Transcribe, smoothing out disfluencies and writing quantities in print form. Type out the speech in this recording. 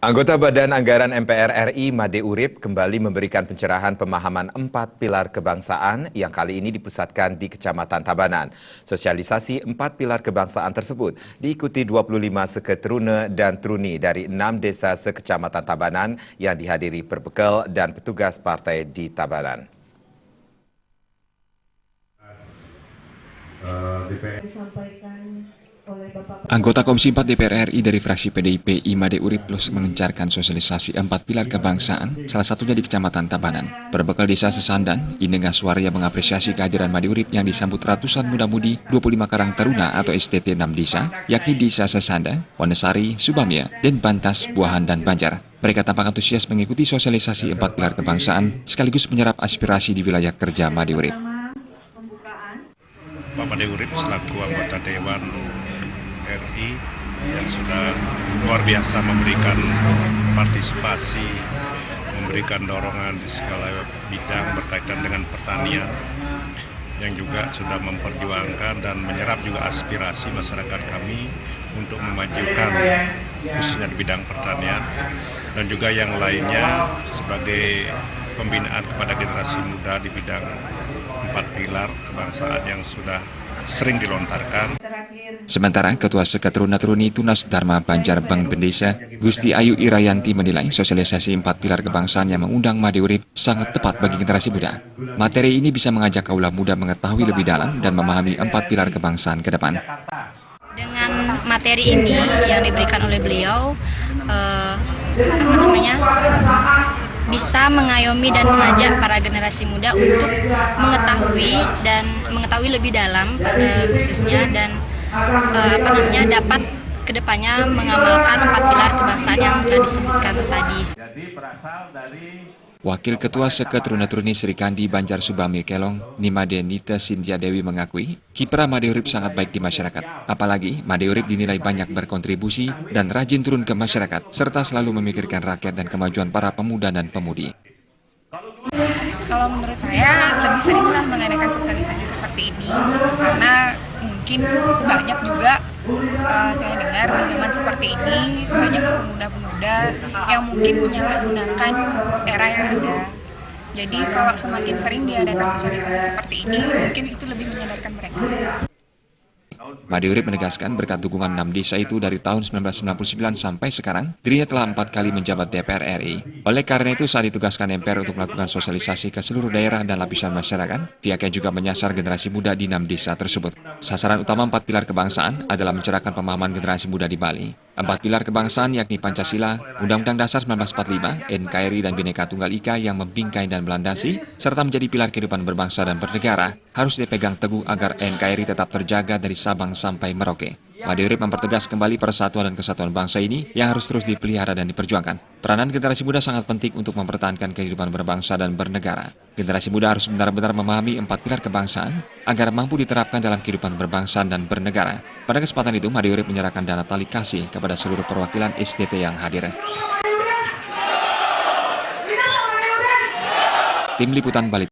Anggota Badan Anggaran MPR RI Made Urip kembali memberikan pencerahan pemahaman 4 pilar kebangsaan yang kali ini dipusatkan di Kecamatan Tabanan. Sosialisasi 4 pilar kebangsaan tersebut diikuti 25 seketrune dan truni dari 6 desa sekecamatan Tabanan yang dihadiri perbekal dan petugas partai di Tabanan. Anggota Komisi 4 DPR RI dari fraksi PDIP Made Urip terus mengencarkan sosialisasi 4 pilar kebangsaan, salah satunya di Kecamatan Tabanan. Berbekal desa Sesandan, Ine Ngaswaria mengapresiasi kehadiran Made Urip yang disambut ratusan muda-mudi 25 Karang Taruna atau STT 6 desa, yakni Desa Sesanda, Wonesari, Subamia, dan Bantas, Buahan, dan Banjar. Mereka tampak antusias mengikuti sosialisasi 4 pilar kebangsaan sekaligus menyerap aspirasi di wilayah kerja Made Urip. Pak Made Urip selaku anggota Dewan RI yang sudah luar biasa memberikan partisipasi, memberikan dorongan di segala bidang berkaitan dengan pertanian, yang juga sudah memperjuangkan dan menyerap juga aspirasi masyarakat kami untuk memajukan khususnya di bidang pertanian, dan juga yang lainnya sebagai pembinaan kepada generasi muda di bidang 4 pilar kebangsaan yang sudah sering dilontarkan. Sementara Ketua Seketruna-Truni Tunas Dharma Banjar Bank Bendesa, Gusti Ayu Irayanti menilai sosialisasi 4 pilar kebangsaan yang mengundang Made Urip sangat tepat bagi generasi muda. Materi ini bisa mengajak kaula muda mengetahui lebih dalam dan memahami 4 pilar kebangsaan ke depan. Dengan materi ini yang diberikan oleh beliau, bisa mengayomi dan mengajak para generasi muda untuk mengetahui lebih dalam khususnya dan dapat kedepannya mengamalkan 4 pilar kebangsaan yang disebutkan tadi. Wakil Ketua Seketruna-Truni Sri Kandi Banjar Subami Kelong, Nimade Nita Sintia Dewi mengakui kiprah Made Urip sangat baik di masyarakat. Apalagi Made Urip dinilai banyak berkontribusi dan rajin turun ke masyarakat, serta selalu memikirkan rakyat dan kemajuan para pemuda dan pemudi. Kalau menurut saya lebih seringlah mengadakan sosialisasi seperti ini karena mungkin banyak juga saya dengar di zaman seperti ini banyak pemuda-pemuda yang mungkin menyalahgunakan era yang ada. Jadi kalau semakin sering diadakan sosialisasi seperti ini mungkin itu lebih menyadarkan mereka. Made Urip menegaskan berkat dukungan 6 desa itu dari tahun 1999 sampai sekarang, dirinya telah 4 kali menjabat DPR RI. Oleh karena itu saat ditugaskan MPR untuk melakukan sosialisasi ke seluruh daerah dan lapisan masyarakat, pihaknya juga menyasar generasi muda di 6 desa tersebut. Sasaran utama 4 pilar kebangsaan adalah mencerahkan pemahaman generasi muda di Bali. 4 pilar kebangsaan yakni Pancasila, Undang-Undang Dasar 1945, NKRI dan Bhinneka Tunggal Ika yang membingkai dan melandasi, serta menjadi pilar kehidupan berbangsa dan bernegara, harus dipegang teguh agar NKRI tetap terjaga dari Sabang sampai Merauke. Made Urip mempertegas kembali persatuan dan kesatuan bangsa ini yang harus terus dipelihara dan diperjuangkan. Peranan generasi muda sangat penting untuk mempertahankan kehidupan berbangsa dan bernegara. Generasi muda harus benar-benar memahami 4 pilar kebangsaan agar mampu diterapkan dalam kehidupan berbangsa dan bernegara. Pada kesempatan itu, Made Urip menyerahkan dana tali kasih kepada seluruh perwakilan STT yang hadir. Tim Liputan Bali.